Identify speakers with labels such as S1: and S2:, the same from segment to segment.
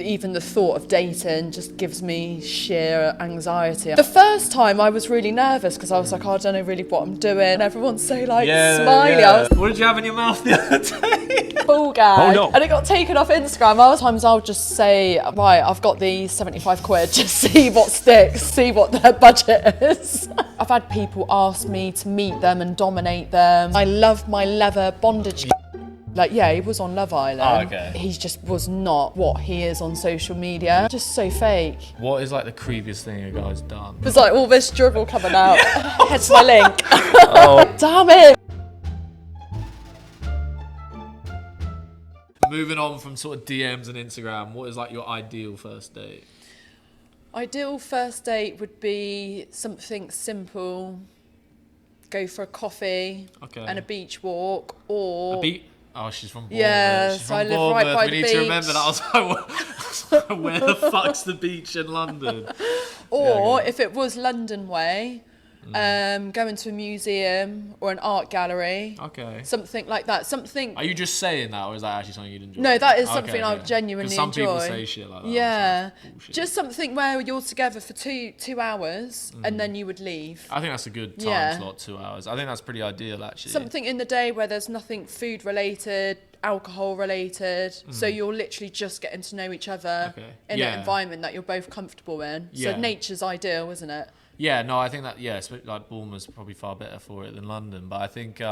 S1: even the thought of dating just gives me sheer anxiety. The first time I was really nervous because I was like, oh, I don't know really what I'm doing. Everyone's so like smiley.
S2: Yeah. What did you have in your mouth the other day?
S1: Full gag.
S2: Oh no.
S1: And it got taken off Instagram. Other times I'll just say, right, I've got these 75 quid, just see what sticks, see what their budget is. I've had people ask me to meet them and dominate them. I love my leather bondage. Like, yeah, he was on Love Island.
S2: Oh, okay.
S1: He just was not what he is on social media. Just so fake.
S2: What is like the creepiest thing a guy's done?
S1: There's like all this dribble coming out. Head to my link. Oh. Damn it.
S2: Moving on from sort of DMs and Instagram, what is like your ideal first date?
S1: Ideal first date would be something simple. Go for a coffee and a beach walk, or...
S2: Oh, she's from Bournemouth.
S1: Yeah,
S2: she's
S1: so
S2: from
S1: I live
S2: Bournemouth.
S1: right by the
S2: We need
S1: beach.
S2: to remember that. I was like, where the fuck's the beach in London?
S1: Or if it was London way, going to a museum or an art gallery.
S2: Okay.
S1: Something like that. Something.
S2: Are you just saying that, or is that actually something you'd enjoy?
S1: No, that is something I genuinely enjoy.
S2: Some people say shit like that.
S1: Yeah. Just something where you're together for two hours and then you would leave.
S2: I think that's a good time slot, 2 hours. I think that's pretty ideal, actually.
S1: Something in the day where there's nothing food related, alcohol related, so you're literally just getting to know each other in an environment that you're both comfortable in. So nature's ideal, isn't it?
S2: Yeah, no, I think that, like Bournemouth's probably far better for it than London. But I think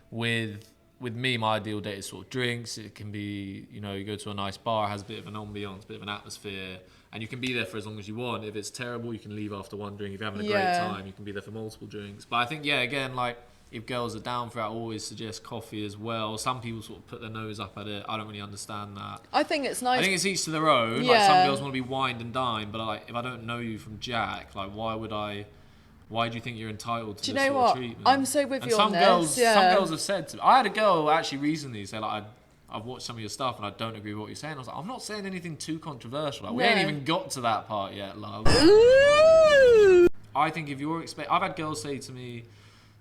S2: with me, my ideal date is sort of drinks. It can be, you go to a nice bar, has a bit of an ambiance, a bit of an atmosphere, and you can be there for as long as you want. If it's terrible, you can leave after one drink. If you're having a great time, you can be there for multiple drinks. But I think, again, like, if girls are down for it, I always suggest coffee as well. Some people sort of put their nose up at it. I don't really understand that.
S1: I think it's nice.
S2: I think it's each to their own. Like, some girls want to be wined and dined, but like, if I don't know you from Jack, like, why do you think you're entitled to this sort of treatment?
S1: I'm so with you on this.
S2: Some girls have said to me, I had a girl actually recently say, like, I've watched some of your stuff and I don't agree with what you're saying. I was like, I'm not saying anything too controversial. Like, we ain't even got to that part yet, love.
S1: Ooh.
S2: I think if you're I've had girls say to me,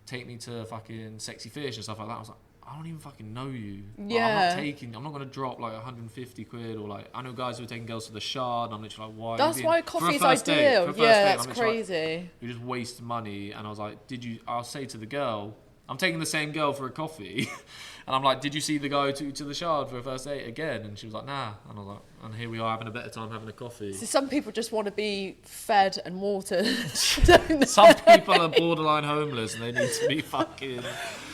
S2: take me to fucking Sexy Fish and stuff like that. I was like, I don't even fucking know you.
S1: Yeah.
S2: Like, I'm not going to drop like 150 quid or like, I know guys who are taking girls to the Shard and I'm literally like, why?
S1: That's why coffee's ideal. Yeah, that's crazy.
S2: Like, you just waste money. And I was like, I'll say to the girl, I'm taking the same girl for a coffee. And I'm like, did you see the guy to the Shard for a first date again? And she was like, nah. And I was like, and here we are having a better time having a coffee.
S1: So some people just want to be fed and watered.
S2: Some people are borderline homeless and they need to be fucking...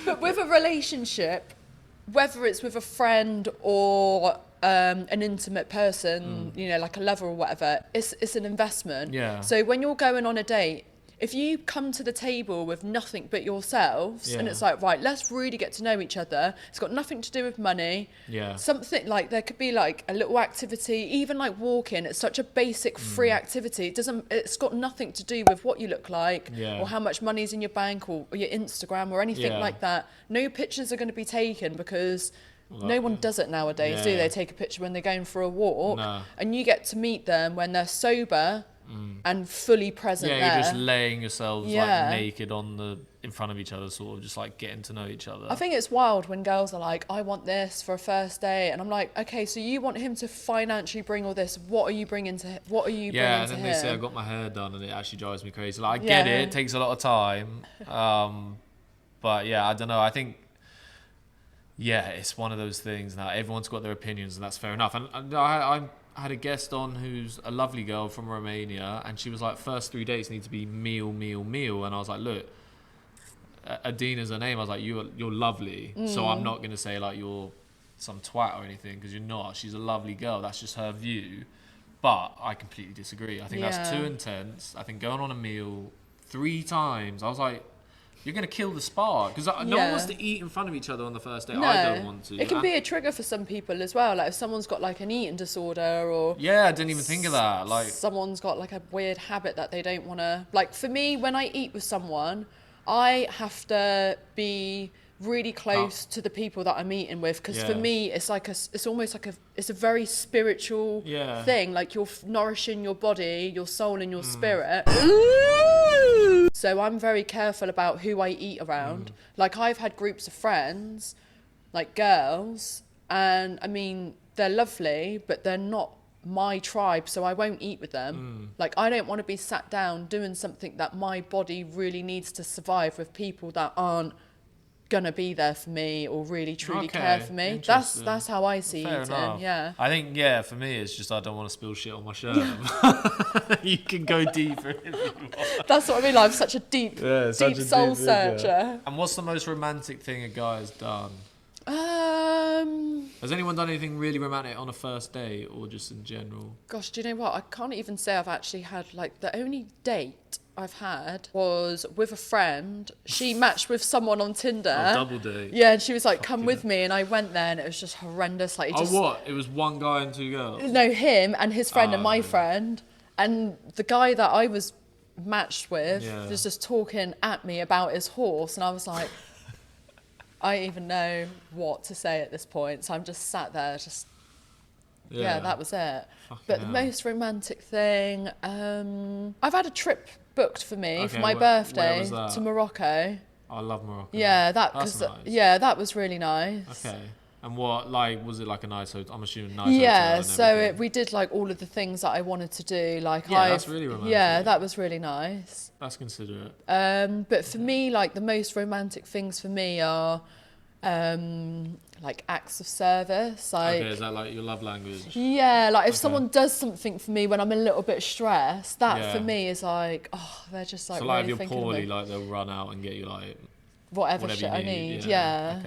S1: But with a relationship, whether it's with a friend or an intimate person, like a lover or whatever, it's an investment.
S2: Yeah.
S1: So when you're going on a date, if you come to the table with nothing but yourselves and it's like, right, let's really get to know each other. It's got nothing to do with money.
S2: Yeah.
S1: Something like, there could be like a little activity, even like walking. It's such a basic free activity. It's got nothing to do with what you look like or how much money's in your bank or your Instagram or anything like that. No pictures are going to be taken because no one does it nowadays, do they? Take a picture when they're going for a walk.
S2: No.
S1: And you get to meet them when they're sober and fully present there.
S2: You're just laying yourselves like naked in front of each other, sort of just like getting to know each other.
S1: I think it's wild when girls are like, I want this for a first date, and I'm like, okay, so you want him to financially bring all this. What are you bringing to him?
S2: Yeah, and then they say I got my hair done, and it actually drives me crazy. Like, I get it takes a lot of time, but I don't know. I think it's one of those things. Now everyone's got their opinions, and that's fair enough. And I had a guest on who's a lovely girl from Romania, and she was like, first 3 dates need to be meal, and I was like, look, Adina's her name. I was like, you're lovely, so I'm not gonna say like you're some twat or anything, because you're not. She's a lovely girl, that's just her view. But I completely disagree. I think that's too intense. I think going on a meal 3 times, I was like, you're going to kill the spark, because no one wants to eat in front of each other on the first date. No, I don't want to.
S1: It can be a trigger for some people as well. Like if someone's got like an eating disorder, or
S2: I didn't even think of that. Like
S1: someone's got like a weird habit that they don't want to. Like for me, when I eat with someone, I have to be really close to the people that I'm eating with, because for me it's like it's almost like it's a very spiritual thing. Like you're nourishing your body, your soul, and your spirit. So I'm very careful about who I eat around. Like I've had groups of friends, like girls, and I mean they're lovely, but they're not my tribe, so I won't eat with them. Like, I don't want to be sat down doing something that my body really needs to survive with people that aren't gonna be there for me or really truly care for me. That's how I see
S2: Fair
S1: eating.
S2: enough.
S1: Yeah.
S2: I think for me it's just I don't want to spill shit on my shirt. You can go deeper if you want.
S1: That's what I mean. Like, I'm such a deep soul searcher.
S2: And what's the most romantic thing a guy has done? Has anyone done anything really romantic on a first date or just in general?
S1: Gosh, do you know what? I can't even say I've actually had, like, the only date I've had was with a friend. She matched with someone on Tinder.
S2: Oh, double date.
S1: Yeah, and she was like, come with me. And I went there and it was just horrendous. Like,
S2: what? It was one guy and two girls?
S1: No, him and his friend and my friend. And the guy that I was matched with was just talking at me about his horse. And I was like, I don't even know what to say at this point. So I'm just sat there, that was it. But the most romantic thing, I've had a trip booked for me for my birthday to Morocco.
S2: I love Morocco.
S1: Yeah,
S2: That's nice.
S1: That was really nice.
S2: Okay. And what, like, was it like a nice hotel? I'm assuming nice
S1: hotel.
S2: So
S1: we did like all of the things that I wanted to do. Like,
S2: that's really romantic.
S1: Yeah, that was really nice.
S2: That's considerate.
S1: But for me, like, the most romantic things for me are like acts of service. Like,
S2: okay, is that like your love language?
S1: Yeah, like if someone does something for me when I'm a little bit stressed, that for me is like, oh, they're just like,
S2: so like
S1: really
S2: if you're
S1: thinking
S2: poorly,
S1: of me.
S2: like they'll run out and get you like
S1: whatever shit I need. Yeah.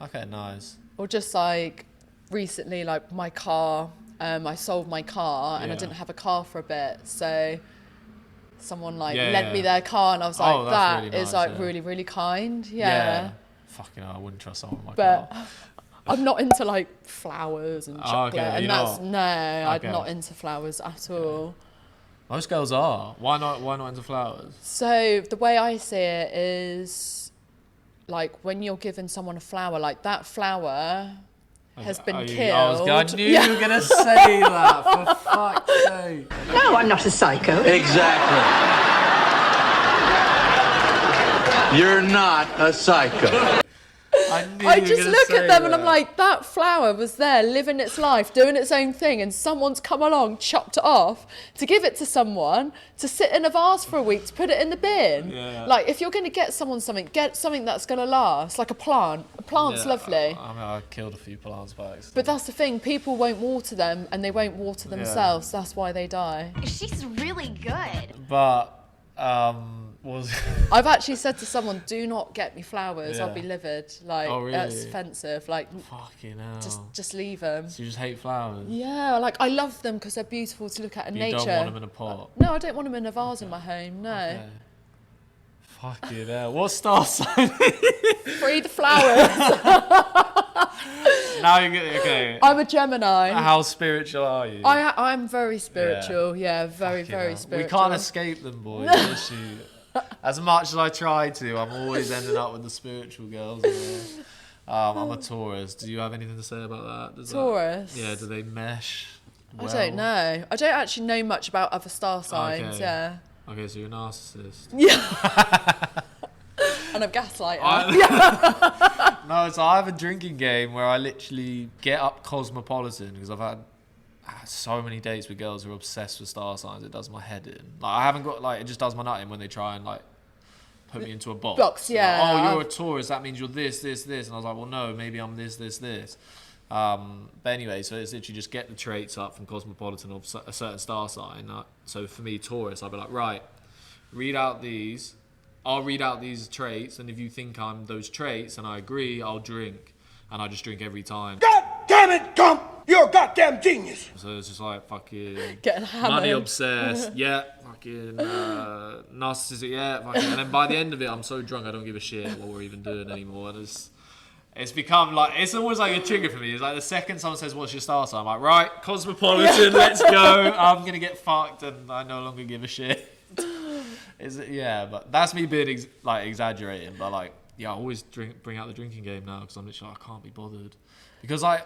S2: Okay, nice.
S1: Or just like recently, like my car, I sold my car and I didn't have a car for a bit, so someone like lent me their car and I was like, that really is nice, like really, really kind. Yeah.
S2: Fucking hell, I wouldn't trust someone with my
S1: car.
S2: But
S1: I'm not into like flowers and chocolate, and that's
S2: not?
S1: No, I'm not into flowers at all.
S2: Most girls are. Why not? Why not into flowers?
S1: So the way I see it is, like, when you're giving someone a flower, like that flower has been killed.
S2: I knew you were gonna say that. For fuck's sake.
S3: No, I'm not a psycho.
S4: Exactly. You're not a psycho.
S1: I just look at them and I'm like, that flower was there living its life, doing its own thing, and someone's come along, chopped it off to give it to someone to sit in a vase for a week to put it in the bin.
S2: Yeah.
S1: Like, if you're going to get someone something, get something that's going to last, like a plant. A plant's lovely.
S2: I mean, I killed a few plants by accident.
S1: But that's the thing, people won't water them and they won't water themselves. That's why they die.
S5: She's really good.
S2: But
S1: I've actually said to someone, do not get me flowers, I'll be livid. Like,
S2: really?
S1: That's offensive. Like,
S2: fucking hell.
S1: Just leave them.
S2: So you just hate flowers?
S1: Yeah, like, I love them because they're beautiful to look at in nature.
S2: You don't want them in a pot?
S1: No, I don't want them in a vase in my home, no.
S2: Okay. Fucking hell. What star sign?
S1: Free the flowers.
S2: Now you're good. Okay.
S1: I'm a Gemini.
S2: How spiritual are you?
S1: I'm very spiritual. Yeah, very spiritual.
S2: We can't escape them, boys. As much as I try to, I'm always ending up with the spiritual girls. I'm a Taurus. Do you have anything to say about that?
S1: Taurus?
S2: Do they mesh well?
S1: I don't know. I don't actually know much about other star signs.
S2: Okay.
S1: Yeah.
S2: Okay, so you're a narcissist.
S1: Yeah. And I'm gaslighter.
S2: No, so I have a drinking game where I literally get up cosmopolitan because I've had so many dates with girls who are obsessed with star signs. It does my head in. Like, I haven't got, like, it just does my nut in when they try and, like, put me into a box.
S1: Yeah.
S2: Like, oh, you're a Taurus, that means you're this. And I was like, well, no, maybe I'm this. But anyway, so it's literally just get the traits up from cosmopolitan of a certain star sign. So for me, Taurus, I'll be like, right, read out these. I'll read out these traits, and if you think I'm those traits and I agree, I'll drink. And I just drink every time.
S6: God damn it, Gump! You're a goddamn genius!
S2: So it's just like fucking
S1: getting hammered.
S2: Money obsessed, fucking narcissistic, fucking. And then by the end of it, I'm so drunk I don't give a shit what we're even doing anymore. And it's become like, it's almost like a trigger for me. It's like the second someone says, what's your star sign? I'm like, right, cosmopolitan, let's go. I'm gonna get fucked and I no longer give a shit. But that's me being exaggerating, but like, I always bring out the drinking game now because I'm literally like, I can't be bothered. Because I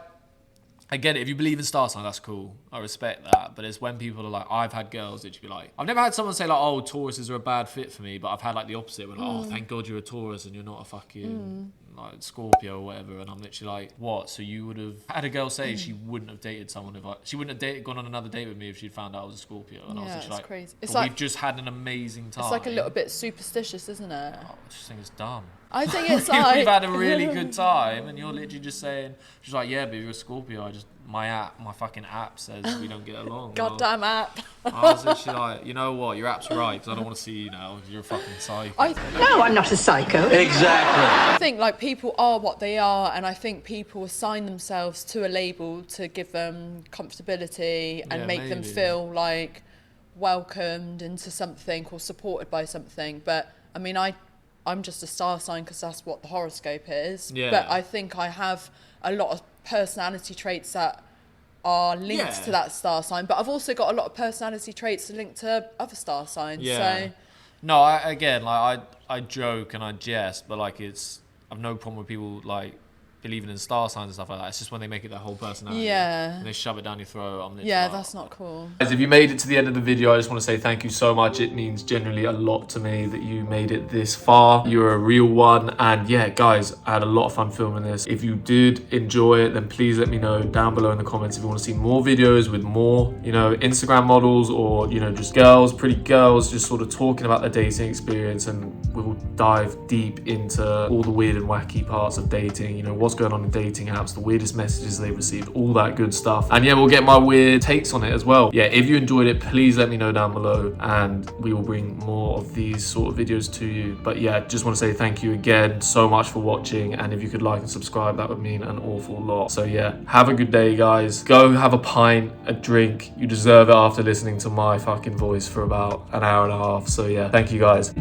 S2: get it, if you believe in star signs, that's cool. I respect that. But it's when people are like, I've had girls that be like, I've never had someone say like, oh, Tauruses are a bad fit for me, but I've had like the opposite. Where like, oh, thank God you're a Taurus and you're not a fucking like Scorpio or whatever, and I'm literally like, what? So you would have had a girl say she wouldn't have dated someone she wouldn't have gone on another date with me if she'd found out I was a Scorpio, and I was just like,
S1: crazy.
S2: It's like we've just had an amazing time.
S1: It's like a little bit superstitious, isn't it?
S2: I just think it's dumb.
S1: I think it's like
S2: we've had a really good time, and you're literally just saying, she's like, yeah, but if you're a Scorpio, my fucking app says we don't get along.
S1: Goddamn app.
S2: I was literally like, you know what, your app's right, because I don't want to see you now. You're a fucking psycho.
S3: No, I'm not a psycho.
S4: Exactly.
S1: I think like people are what they are, and I think people assign themselves to a label to give them comfortability and make them feel like welcomed into something or supported by something. But I mean, I'm just a star sign because that's what the horoscope is.
S2: Yeah.
S1: But I think I have a lot of personality traits that are linked to that star sign. But I've also got a lot of personality traits linked to other star signs.
S2: Yeah.
S1: So.
S2: No, I joke and I jest, but like I've no problem with people like believing in star signs and stuff like that. It's just when they make it their whole personality.
S1: Yeah.
S2: And they shove it down your throat.
S1: Yeah, that's not cool.
S7: Guys, if you made it to the end of the video, I just want to say thank you so much. It means genuinely a lot to me that you made it this far. You're a real one. And yeah, guys, I had a lot of fun filming this. If you did enjoy it, then please let me know down below in the comments if you want to see more videos with more, you know, Instagram models or, you know, just girls, pretty girls, just sort of talking about their dating experience. And we'll dive deep into all the weird and wacky parts of dating, you know, what's going on in dating apps, the weirdest messages they've received, all that good stuff. And yeah, we'll get my weird takes on it as well. Yeah, if you enjoyed it, please let me know down below and we will bring more of these sort of videos to you. But yeah, just want to say thank you again so much for watching, and if you could like and subscribe, that would mean an awful lot. So yeah, have a good day, guys. Go have a pint, a drink. You deserve it after listening to my fucking voice for about an hour and a half. So yeah, thank you, guys.